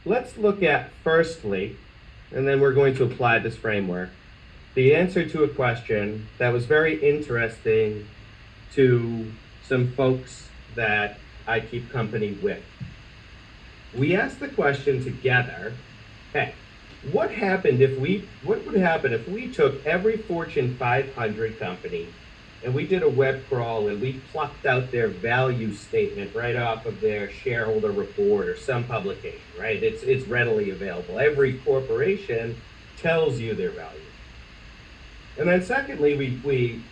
Let's look at firstly, and then we're going to apply this framework, the answer to a question that was very interesting to some folks that I keep company with. We asked the question together, hey, what would happen if we took every Fortune 500 company and we did a web crawl and we plucked out their value statement right off of their shareholder report or some publication, right? It's readily available. Every corporation tells you their value. And then secondly, we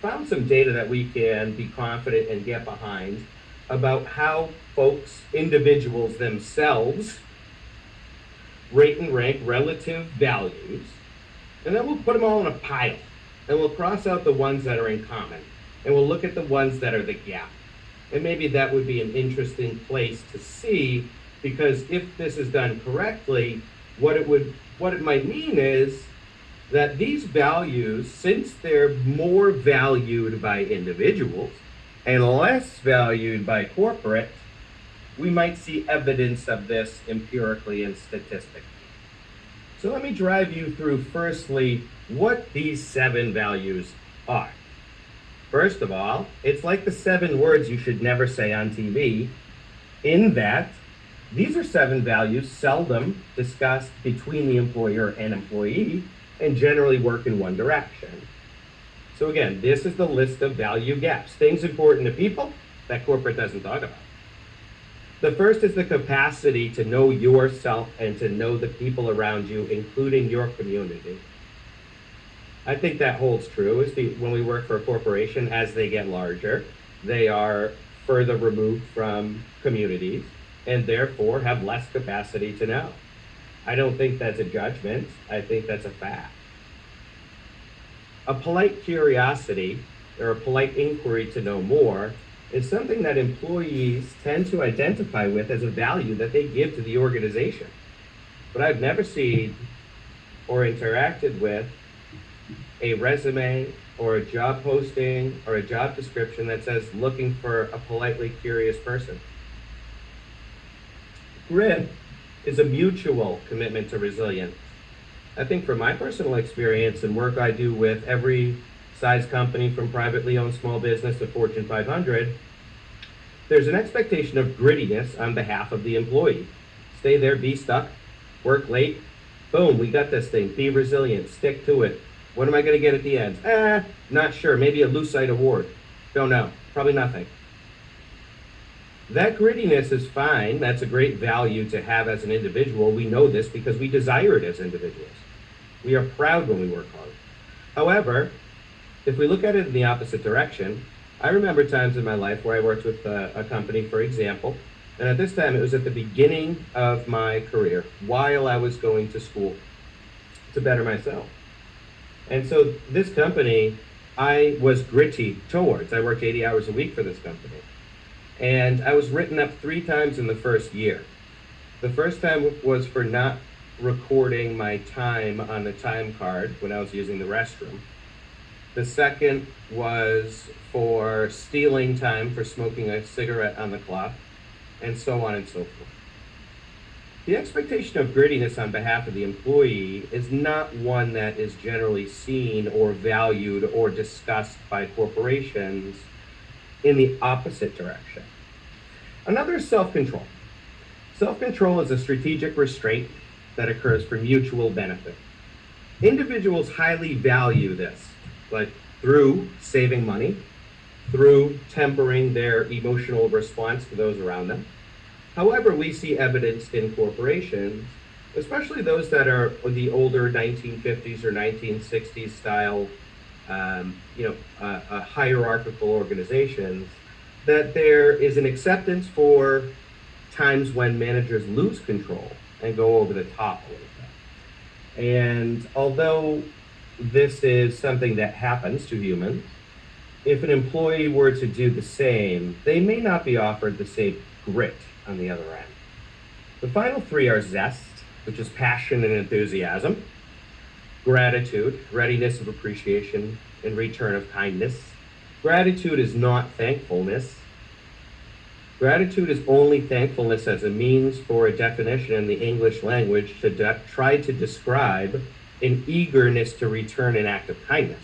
found some data that we can be confident and get behind about how folks, individuals themselves, rate and rank relative values, and then we'll put them all in a pile, and we'll cross out the ones that are in common, and we'll look at the ones that are the gap. And maybe that would be an interesting place to see, because if this is done correctly, what it might mean is that these values, since they're more valued by individuals and less valued by corporate, we might see evidence of this empirically and statistically. So let me drive you through firstly what these 7 values are. First of all, it's like the 7 words you should never say on TV, in that these are 7 values seldom discussed between the employer and employee and generally work in one direction. So again, this is the list of value gaps, things important to people that corporate doesn't talk about. The first is the capacity to know yourself and to know the people around you, including your community. I think that holds true when we work for a corporation. As they get larger, they are further removed from communities and therefore have less capacity to know. I don't think that's a judgment. I think that's a fact. A polite curiosity or a polite inquiry to know more is something that employees tend to identify with as a value that they give to the organization. But I've never seen or interacted with a resume or a job posting or a job description that says looking for a politely curious person. Grit is a mutual commitment to resilience. I think from my personal experience and work I do with every size company from privately owned small business to Fortune 500, there's an expectation of grittiness on behalf of the employee. Stay there, be stuck, work late, boom, we got this thing, be resilient, stick to it. What am I gonna get at the end? Not sure, maybe a Lucite award. Don't know, probably nothing. That grittiness is fine. That's a great value to have as an individual. We know this because we desire it as individuals. We are proud when we work hard. However, if we look at it in the opposite direction, I remember times in my life where I worked with a company, for example, and at this time it was at the beginning of my career, while I was going to school to better myself. And so this company, I was gritty towards. I worked 80 hours a week for this company. And I was written up 3 times in the first year. The first time was for not recording my time on the time card when I was using the restroom. The second was for stealing time for smoking a cigarette on the clock, and so on and so forth. The expectation of grittiness on behalf of the employee is not one that is generally seen or valued or discussed by corporations in the opposite direction. Another is self-control. Self-control is a strategic restraint that occurs for mutual benefit. Individuals highly value this, like through saving money, through tempering their emotional response to those around them. However, we see evidence in corporations, especially those that are the older 1950s or 1960s style, hierarchical organizations, that there is an acceptance for times when managers lose control and go over the top a little bit. And although this is something that happens to humans, if an employee were to do the same, they may not be offered the same grit on the other end. The final 3 are Zest, which is passion and enthusiasm, gratitude, readiness of appreciation in return of kindness. Gratitude is not thankfulness. Gratitude is only thankfulness as a means for a definition in the English language to try to describe an eagerness to return an act of kindness.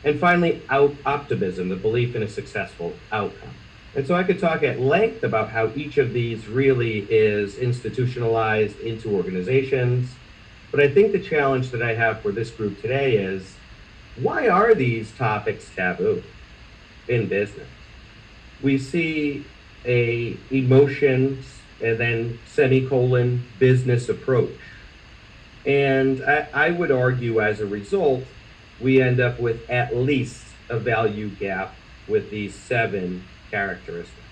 And finally, optimism, the belief in a successful outcome. And so I could talk at length about how each of these really is institutionalized into organizations. But I think the challenge that I have for this group today is, why are these topics taboo in business? We see a emotions and then semicolon business approach. And I would argue as a result, we end up with at least a value gap with these 7 characteristics.